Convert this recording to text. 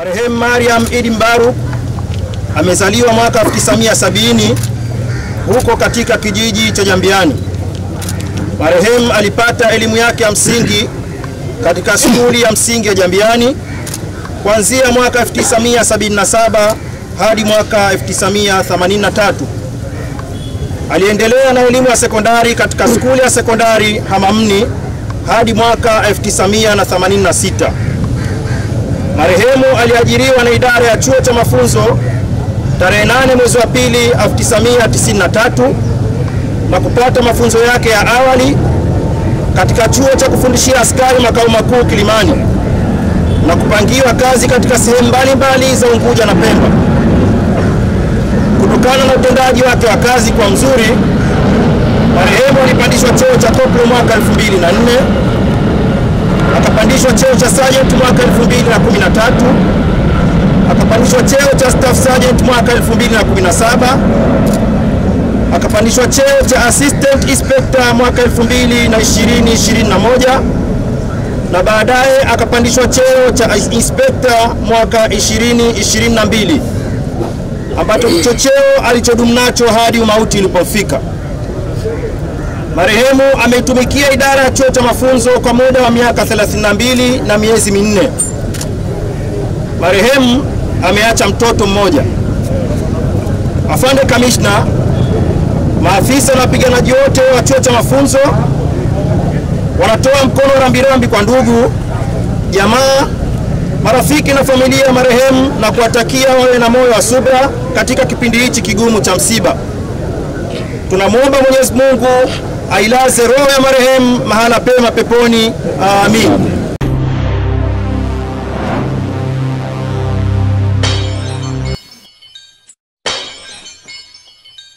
Marehemu Mariam Idi Mbaruk amezaliwa mwaka 1970 huko katika kijiji cha Jambiani. Marehemu alipata elimu yake ya msingi katika shule ya msingi ya Jambiani kuanzia mwaka 1977 hadi mwaka 1983. Aliendelea na elimu ya sekondari katika shule ya sekondari Hamamni hadi mwaka 1986. Marehemu aliajiriwa na idara ya chuo cha mafunzo tarehe 8 mwezi wa pili 1993 na kupata mafunzo yake ya awali katika chuo cha kufundishia askari makao makuu Kilimani na kupangiwa kazi katika sehemu mbalimbali za Unguja na Pemba. Kutokana na utendaji wake wa kazi kwa mzuri, marehemu alipandishwa cheo cha koplo mwaka 2004, akapandishwa cheo cha sergeant mwaka 2013, akapandishwa cheo cha staff sergeant mwaka 2017, akapandishwa cheo cha assistant inspector mwaka 2021 na baadaye akapandishwa cheo cha inspector mwaka 2022, ambacho hicho cheo alichodumu nacho hadi umauti ulipofika. Marehemu ameitumikia idara ya chuo cha mafunzo kwa muda wa miaka 32 na miezi 4. Marehemu ameacha mtoto mmoja. Afande Kamishna, maafisa na wapiganaji wote wa chuo cha mafunzo wanatoa mkono rambirambi kwa ndugu, jamaa, marafiki na familia ya marehemu na kuwatakia wawe na moyo wa subra katika kipindi hichi kigumu cha msiba. Tunamwomba Mwenyezi Mungu ailaze roho ya marehemu mahala pema peponi. Amin.